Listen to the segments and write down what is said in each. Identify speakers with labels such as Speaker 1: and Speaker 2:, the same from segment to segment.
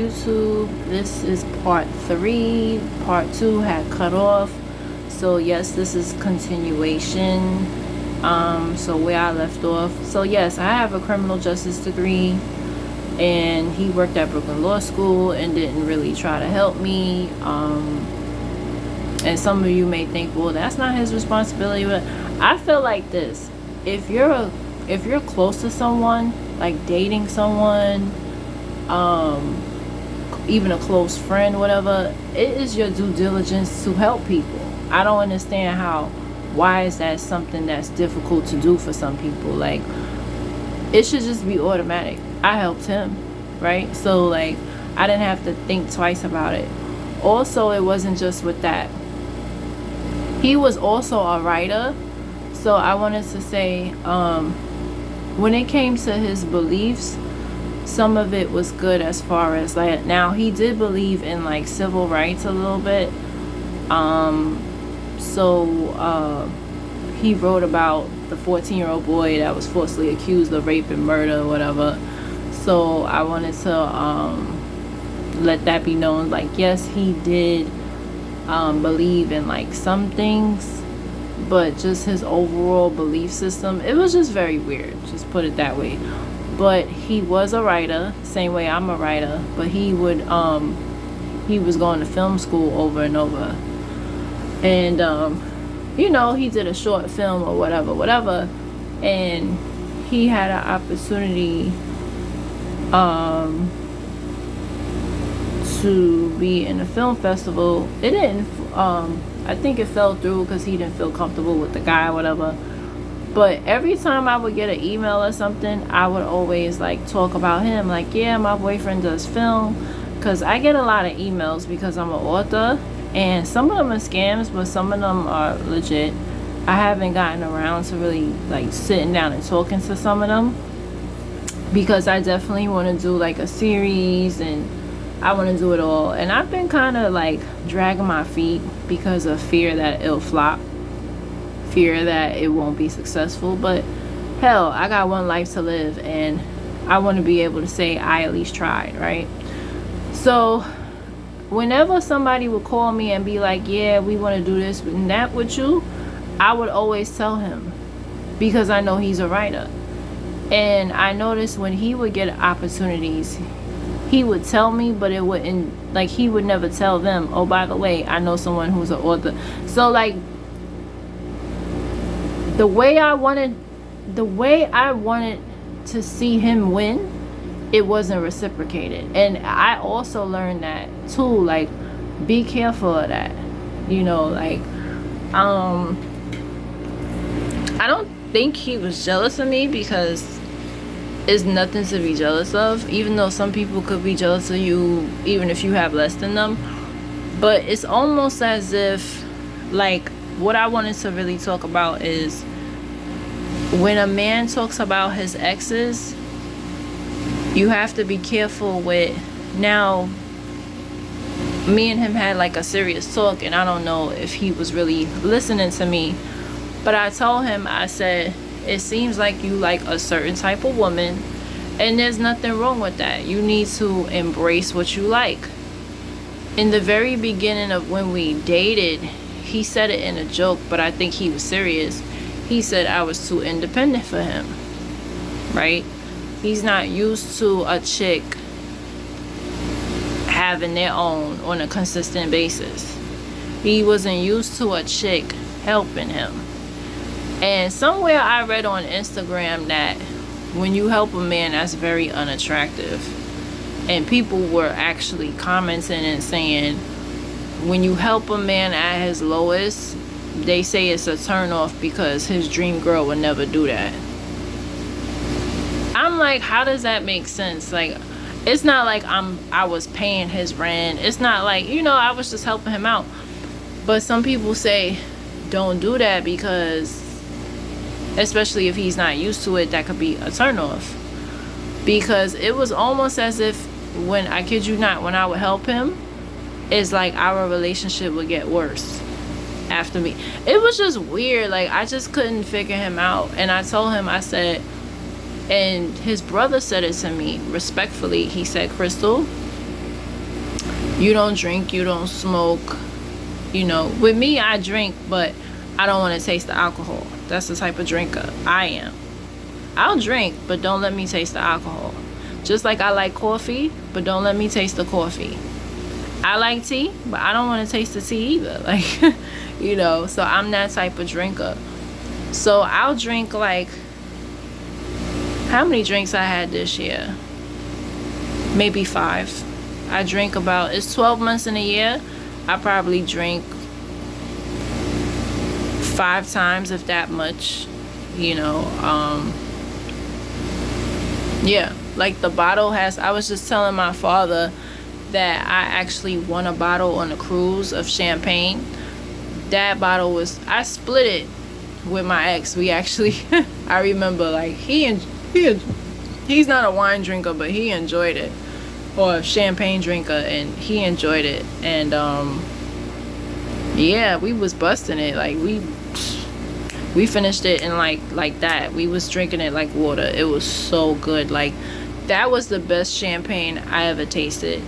Speaker 1: YouTube. This is part 3. Part 2 had cut off. So yes, this is continuation. So where I left off. So yes, I have a criminal justice degree, and he worked at Brooklyn Law School and didn't really try to help me. And some of you may think, well, that's not his responsibility. But I feel like this: if you're close to someone, like dating someone, even a close friend, whatever, it is your due diligence to help people. I don't understand why is that something that's difficult to do for some people? Like, it should just be automatic. I helped him, right? So like, I didn't have to think twice about it. Also, it wasn't just with that. He was also a writer. So I wanted to say, when it came to his beliefs, some of it was good, as far as like, now he did believe in like civil rights a little bit. He wrote about the 14-year-old boy that was falsely accused of rape and murder or whatever. So I wanted to let that be known. Like, yes, he did believe in like some things, but just his overall belief system, it was just very weird, just put it that way. But he was a writer, same way I'm a writer, but he was going to film school over and over. And he did a short film or whatever, and he had an opportunity to be in a film festival. It didn't I think it fell through because he didn't feel comfortable with the guy or whatever. But every time I would get an email or something, I would always like talk about him, like, yeah, my boyfriend does film. Because I get a lot of emails because I'm an author, and some of them are scams, but some of them are legit. I haven't gotten around to really like sitting down and talking to some of them, because I definitely want to do like a series, and I want to do it all. And I've been kind of like dragging my feet because of fear that it'll flop, fear that it won't be successful. But hell, I got one life to live, and I want to be able to say I at least tried, right? So whenever somebody would call me and be like, yeah, we want to do this and that with you, I would always tell him, because I know he's a writer. And I noticed when he would get opportunities, he would tell me, but it wouldn't, like, he would never tell them, oh, by the way, I know someone who's an author. So like, the way I wanted to see him win, it wasn't reciprocated. And I also learned that too, like, be careful of that, like, I don't think he was jealous of me, because it's nothing to be jealous of, even though some people could be jealous of you even if you have less than them. But it's almost as if, like, what I wanted to really talk about is when a man talks about his exes, you have to be careful with. Now, me and him had like a serious talk, and I don't know if he was really listening to me, but I told him, I said, it seems like you like a certain type of woman, and there's nothing wrong with that. You need to embrace what you like. In the very beginning of when we dated, he said it in a joke, but I think he was serious. He said I was too independent for him, right? He's not used to a chick having their own on a consistent basis. He wasn't used to a chick helping him. And somewhere I read on Instagram that when you help a man, that's very unattractive. And people were actually commenting and saying, when you help a man at his lowest, they say it's a turn off because his dream girl would never do that. I'm like, how does that make sense? Like, it's not like I was paying his rent. It's not like, I was just helping him out. But some people say, don't do that, because especially if he's not used to it, that could be a turn off. Because it was almost as if, when, I kid you not, when I would help him, it's like our relationship would get worse after me. It was just weird. Like, I just couldn't figure him out. And I told him, I said, and his brother said it to me respectfully. He said, Crystal, You don't drink, you don't smoke. You know, with me, I drink, but I don't want to taste the alcohol. That's the type of drinker I am. I'll drink, but don't let me taste the alcohol. Just like I like coffee, but don't let me taste the coffee. I like tea, but I don't want to taste the tea either. Like, you know, so I'm that type of drinker. So I'll drink like, how many drinks I had this year? Maybe 5. I drink about, it's 12 months in a year. I probably drink 5 times, if that much, you know. Yeah, like the bottle has, I was just telling my father that I actually won a bottle on a cruise of champagne. That bottle was, I split it with my ex. We actually, I remember like he's not a wine drinker, but he enjoyed it, or a champagne drinker, and he enjoyed it. And yeah, we was busting it. Like we finished it in like that. We was drinking it like water. It was so good. Like that was the best champagne I ever tasted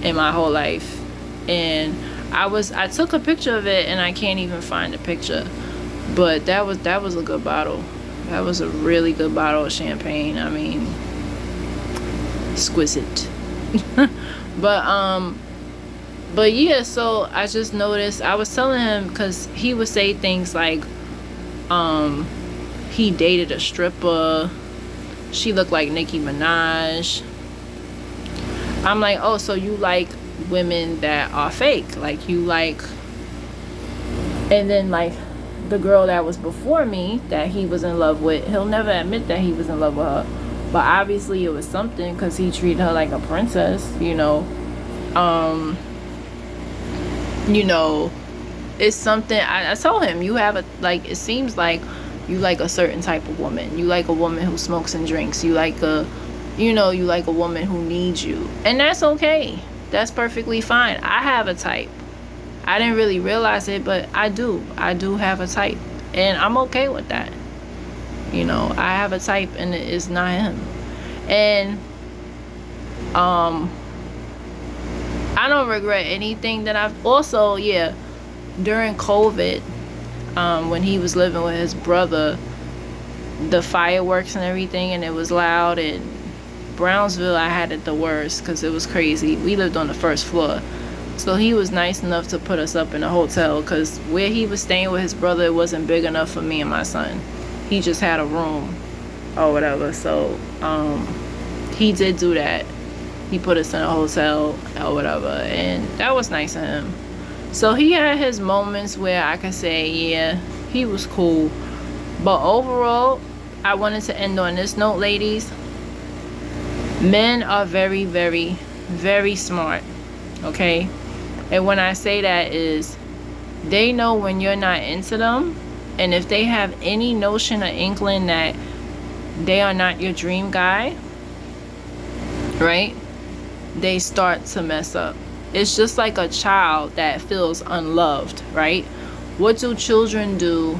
Speaker 1: in my whole life. And I took a picture of it, and I can't even find the picture. But that was a good bottle. That was a really good bottle of champagne. I mean, exquisite. But yeah, so I just noticed, I was telling him, because he would say things like he dated a stripper, she looked like Nicki Minaj. I'm like, oh, so you like women that are fake, like you like. And then like the girl that was before me that he was in love with, he'll never admit that he was in love with her, but obviously it was something, because he treated her like a princess, you know. You know, it's something. I told him, you have a, like, it seems like you like a certain type of woman. You like a woman who smokes and drinks. You like a, you know, you like a woman who needs you, and that's okay. That's perfectly fine. I have a type. I didn't really realize it, but I do have a type, and I'm okay with that. You know, I have a type, and it's not him. And I don't regret anything that I've also, yeah, during COVID, when he was living with his brother, the fireworks and everything, and it was loud. And Brownsville, I had it the worst because it was crazy. We lived on the first floor, so he was nice enough to put us up in a hotel, because where he was staying with his brother, it wasn't big enough for me and my son. He just had a room or whatever. So he did do that. He put us in a hotel or whatever, and that was nice of him. So he had his moments where I could say, yeah, he was cool. But overall, I wanted to end on this note, ladies. Men are very, very, very smart, okay? And when I say that is, they know when you're not into them, and if they have any notion or inkling that they are not your dream guy, right, they start to mess up. It's just like a child that feels unloved, right? What do children do?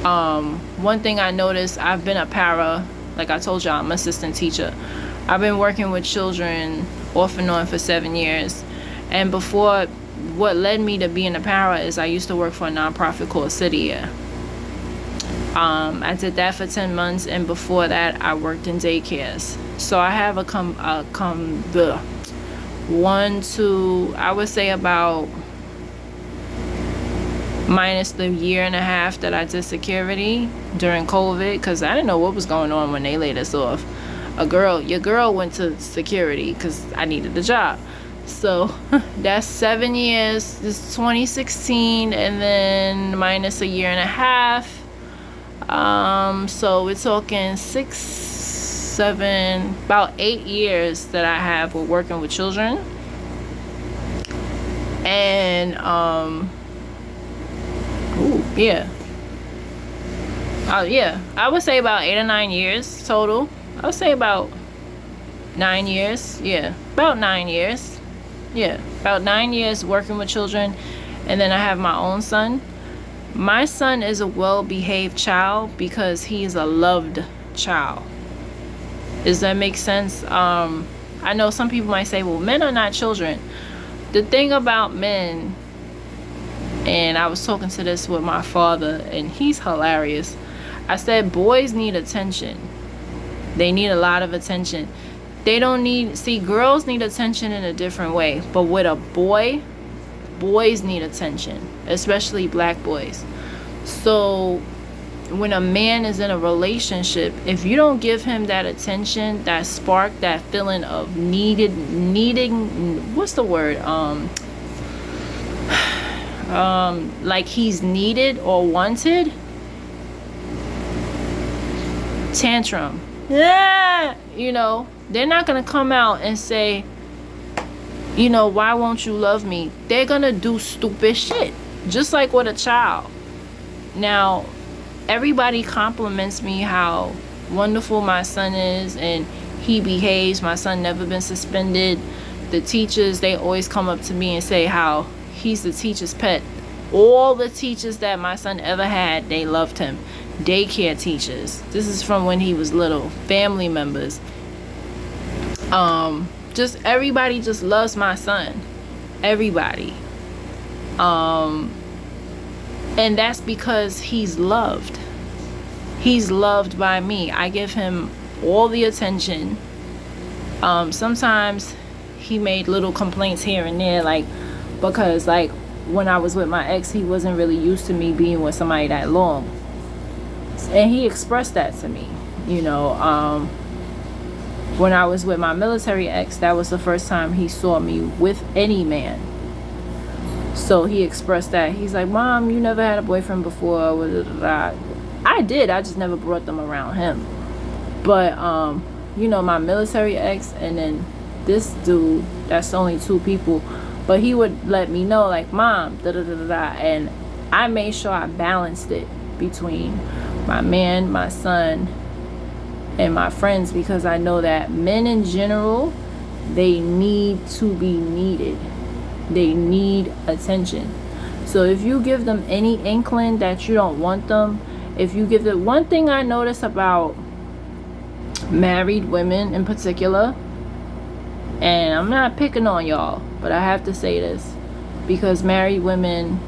Speaker 1: One thing I noticed, I've been a para, like I told y'all, I'm an assistant teacher. I've been working with children off and on for 7 years. And before, what led me to being a para is I used to work for a nonprofit called Cydia. I did that for 10 months, and before that I worked in daycares. So I have I would say about, minus the 1.5 years that I did security during COVID, because I didn't know what was going on when they laid us off. Your girl went to security because I needed the job. So that's 7 years. This is 2016, and then minus 1.5 years. So we're talking 6, 7, about 8 years that I have with working with children. And I would say about 8 or 9 years total. I would say about 9 years. Yeah, about 9 years. Yeah, about 9 years working with children. And then I have my own son. My son is a well-behaved child because he is a loved child. Does that make sense? I know some people might say, well, men are not children. The thing about men, and I was talking to this with my father, and he's hilarious. I said, boys need attention. They need a lot of attention. They don't need, see, girls need attention in a different way. But with a boy, boys need attention, especially black boys. So when a man is in a relationship, if you don't give him that attention, that spark, that feeling of needing, what's the word? Like he's needed or wanted. Tantrum. Yeah, you know, they're not gonna come out and say, you know, why won't you love me? They're gonna do stupid shit, just like with a child. Now, everybody compliments me how wonderful my son is and he behaves. My son never been suspended. The teachers, they always come up to me and say how he's the teacher's pet. All the teachers that my son ever had, they loved him. Daycare teachers. This is from when he was little. Family members. Just everybody just loves my son. Everybody. And that's because he's loved. He's loved by me. I give him all the attention. Sometimes he made little complaints here and there, like, because like when I was with my ex, he wasn't really used to me being with somebody that long. And he expressed that to me, you know. When I was with my military ex, that was the first time he saw me with any man. So he expressed that. He's like, Mom, you never had a boyfriend before. I did. I just never brought them around him. But, you know, my military ex and then this dude, that's only two people. But he would let me know, like, Mom, da-da-da-da-da. And I made sure I balanced it between my man, my son, and my friends, because I know that men in general, they need to be needed. They need attention. So if you give them any inkling that you don't want them, if you give them, one thing I notice about married women in particular, and I'm not picking on y'all, but I have to say this because married women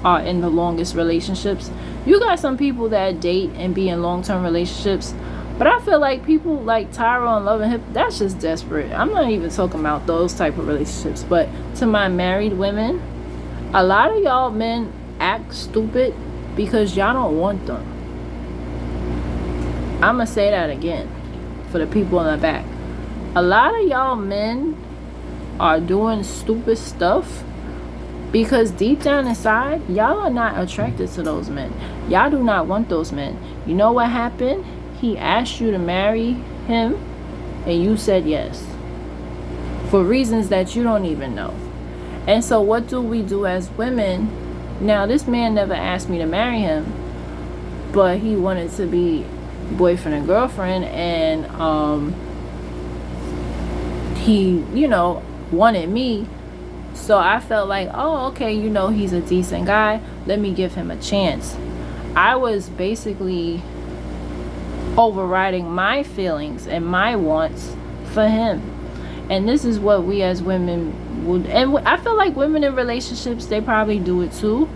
Speaker 1: are in the longest relationships. You got some people that date and be in long-term relationships, but I feel like people like Tyra and Love and Hip, that's just desperate. I'm not even talking about those type of relationships. But to my married women, a lot of y'all men act stupid because y'all don't want them. I'm gonna say that again for the people in the back. A lot of y'all men are doing stupid stuff because deep down inside, y'all are not attracted to those men. Y'all do not want those men. You know what happened? He asked you to marry him and you said yes for reasons that you don't even know. And so what do we do as women? Now, this man never asked me to marry him, but he wanted to be boyfriend and girlfriend, and he, you know, wanted me. So I felt like, oh, okay, you know, he's a decent guy. Let me give him a chance. I was basically overriding my feelings and my wants for him. And this is what we as women would, and I feel like women in relationships, they probably do it too.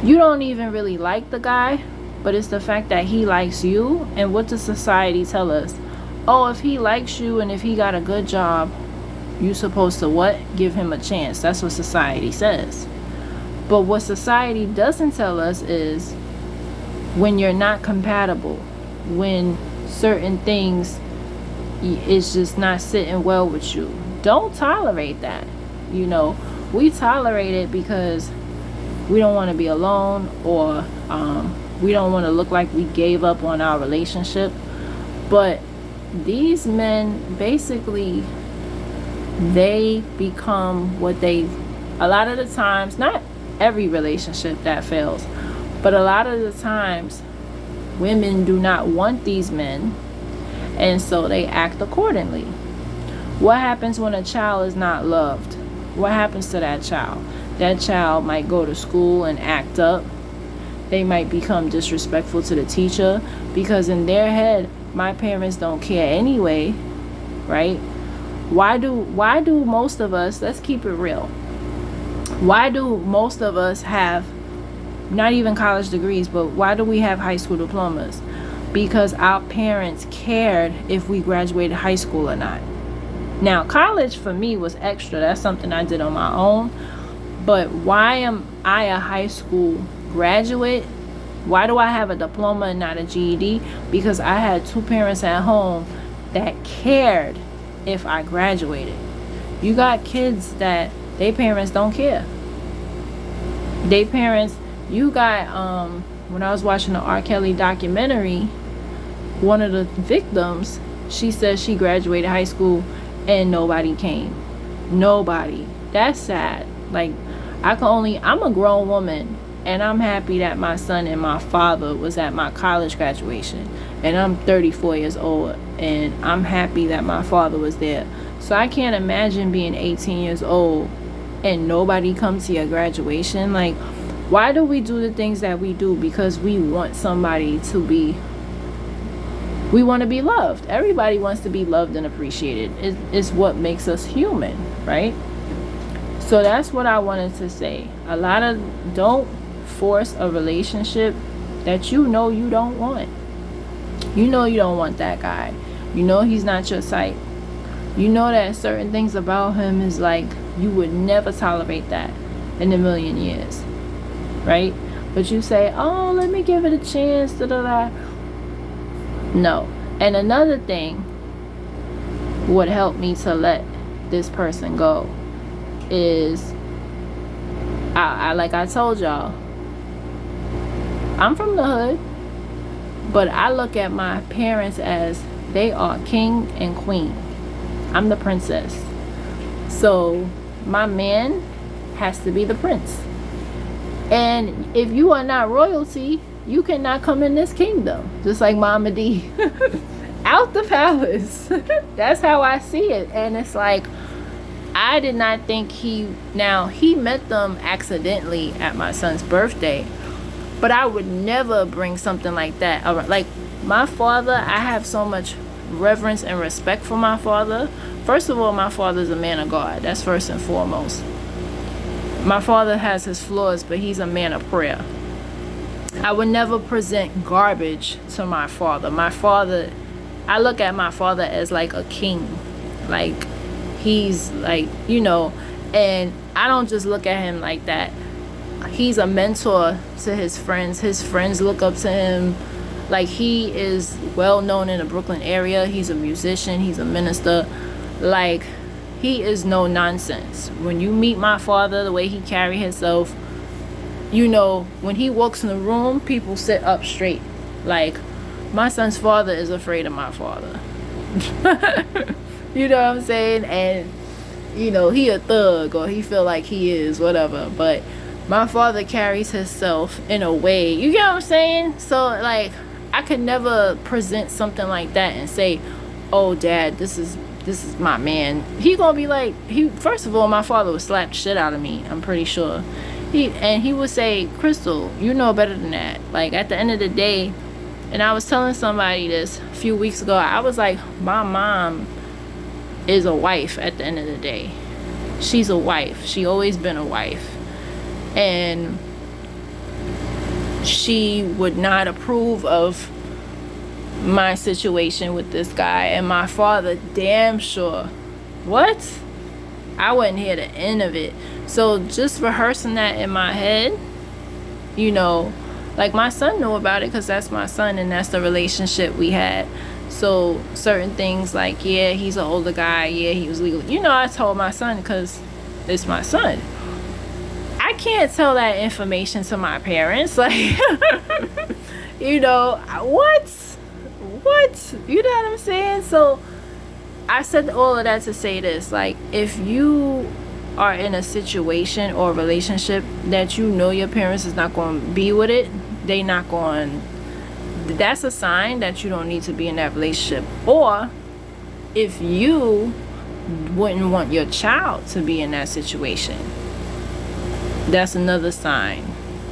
Speaker 1: You don't even really like the guy, but it's the fact that he likes you. And what does society tell us? Oh, if he likes you and if he got a good job, you're supposed to what? Give him a chance. That's what society says. But what society doesn't tell us is when you're not compatible, when certain things is just not sitting well with you, don't tolerate that. You know, we tolerate it because we don't want to be alone, or we don't want to look like we gave up on our relationship. But these men, basically, they become what they, a lot of the times, not every relationship that fails, but a lot of the times women do not want these men, and so they act accordingly. What happens when a child is not loved? What happens to that child? That child might go to school and act up. They might become disrespectful to the teacher because in their head, my parents don't care anyway, right? Why do most of us, let's keep it real, why do most of us have not even college degrees, but why do we have high school diplomas? Because our parents cared if we graduated high school or not. Now, college for me was extra. That's something I did on my own. But why am I a high school graduate? Why do I have a diploma and not a GED? Because I had two parents at home that cared if I graduated. You got kids that their parents don't care. They parents, you got, when I was watching the R. Kelly documentary, one of the victims, she said she graduated high school and nobody came. Nobody. That's sad. Like, I'm a grown woman, and I'm happy that my son and my father was at my college graduation. And I'm 34 years old, and I'm happy that my father was there. So I can't imagine being 18 years old and nobody comes to your graduation. Like, why do we do the things that we do? Because we want somebody to be, we want to be loved. Everybody wants to be loved and appreciated. It's what makes us human, right? So that's what I wanted to say. Don't force a relationship that you know you don't want. You know you don't want that guy. You know he's not your type. You know that certain things about him is like, you would never tolerate that in a million years, right? But you say, oh, let me give it a chance, da-da-da. No. And another thing would help me to let this person go is, I like I told y'all, I'm from the hood, but I look at my parents as they are king and queen. I'm the princess. So my man has to be the prince. And if you are not royalty, you cannot come in this kingdom. Just like Mama D. Out the palace. That's how I see it. And it's like, I did not think he met them accidentally at my son's birthday, but I would never bring something like that around. Like, my father, I have so much reverence and respect for my father. First of all, my father is a man of God. That's first and foremost. My father has his flaws, but he's a man of prayer. I would never present garbage to my father. My father, I look at my father as like a king. Like, he's like, and I don't just look at him like that. He's a mentor to his friends. His friends look up to him. Like, he is well known in the Brooklyn area. He's a musician. He's a minister. Like, he is no nonsense. When you meet my father, the way he carry himself, when he walks in the room, people sit up straight. Like, my son's father is afraid of my father. You know what I'm saying? And, he a thug, or he feel like he is, whatever. But my father carries himself in a way, you get what I'm saying? So, like, I could never present something like that and say, oh, Dad, this is my man. He gonna be like, first of all, my father would slap the shit out of me, I'm pretty sure. He would say, Crystal, you know better than that. Like, at the end of the day, and I was telling somebody this a few weeks ago, I was like, my mom is a wife at the end of the day. She's a wife. She always been a wife. And she would not approve of my situation with this guy. And my father, damn sure. What? I wouldn't hear the end of it. So just rehearsing that in my head, like, my son knew about it because that's my son and that's the relationship we had. So certain things like, yeah, he's an older guy. Yeah, he was legal. I told my son because it's my son. I can't tell that information to my parents. Like, what? You know what I'm saying? So I said all of that to say this. Like, if you are in a situation or a relationship that your parents is not going to be with it, that's a sign that you don't need to be in that relationship. Or if you wouldn't want your child to be in that situation, that's another sign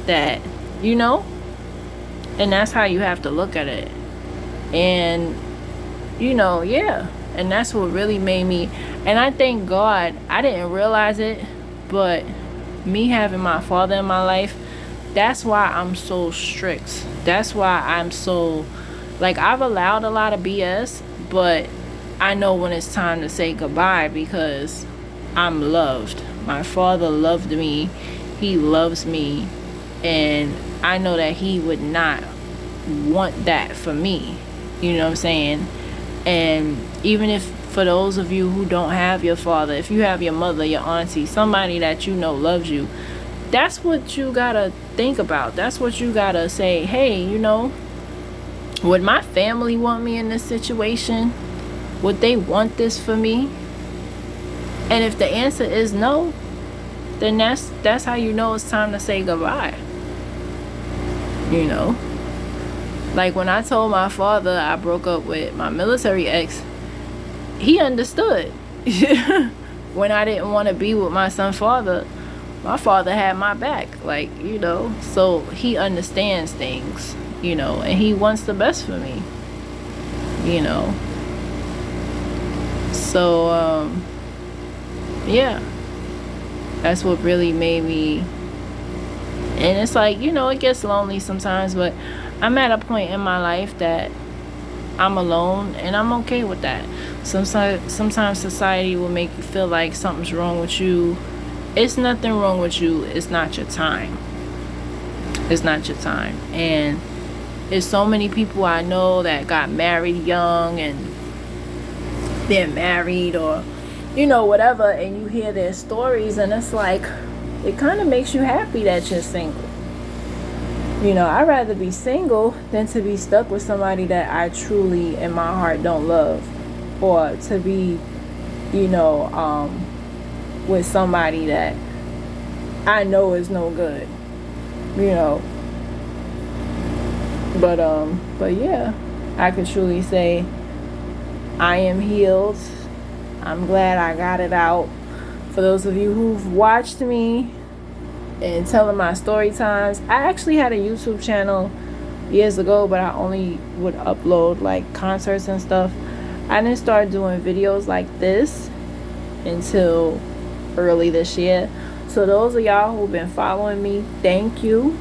Speaker 1: that, and that's how you have to look at it. And, yeah. And that's what really made me, And I thank God I didn't realize it, but me having my father in my life, that's why I'm so strict. That's why I'm so, like, I've allowed a lot of BS, but I know when it's time to say goodbye because I'm loved. My father loved me. He loves me. And I know that he would not want that for me. You know what I'm saying? And even if, for those of you who don't have your father, if you have your mother, your auntie, somebody that you know loves you, that's what you gotta think about. That's what you gotta say, hey, you know, would my family want me in this situation? Would they want this for me? And if the answer is no, then that's how you know it's time to say goodbye. You know? Like when I told my father I broke up with my military ex, he understood. When I didn't want to be with my son's father, my father had my back. Like, you know, so he understands things, you know, and he wants the best for me, you know. So, yeah, that's what really made me. And it's like, you know, it gets lonely sometimes, but I'm at a point in my life that I'm alone and I'm okay with that. Sometimes society will make you feel like something's wrong with you. It's nothing wrong with you. It's not your time. It's not your time. And there's so many people I know that got married young and they're married or, you know, whatever, and you hear their stories and it's like, it kind of makes you happy that you're single. You know, I'd rather be single than to be stuck with somebody that I truly in my heart don't love, or to be, you know, with somebody that I know is no good, you know. But yeah, I could truly say I am healed. I'm glad I got it out. For those of you who've watched me and telling my story times, I actually had a YouTube channel years ago, but I only would upload like concerts and stuff. I didn't start doing videos like this until early this year. So those of y'all who've been following me, thank you.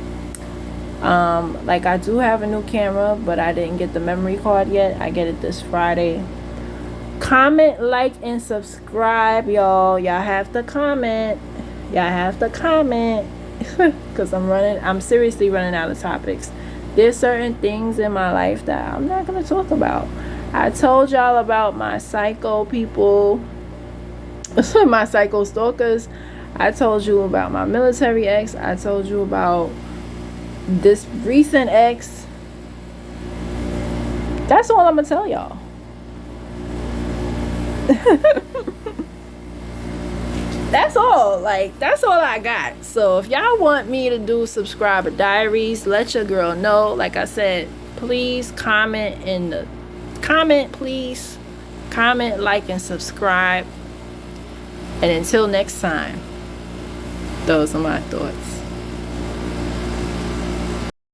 Speaker 1: Like, I do have a new camera, but I didn't get the memory card yet. I get it this Friday. Comment, like, and subscribe, y'all. Y'all have to comment. Y'all have to comment. Because I'm seriously running out of topics. There's certain things in my life that I'm not going to talk about. I told y'all about my psycho people, my psycho stalkers. I told you about my military ex. I told you about this recent ex. That's all I'm going to tell y'all. That's all. Like, that's all I got. So if y'all want me to do subscriber diaries, let your girl know. Like I said, please comment in the please comment, like, and subscribe. And until next time, those are my thoughts.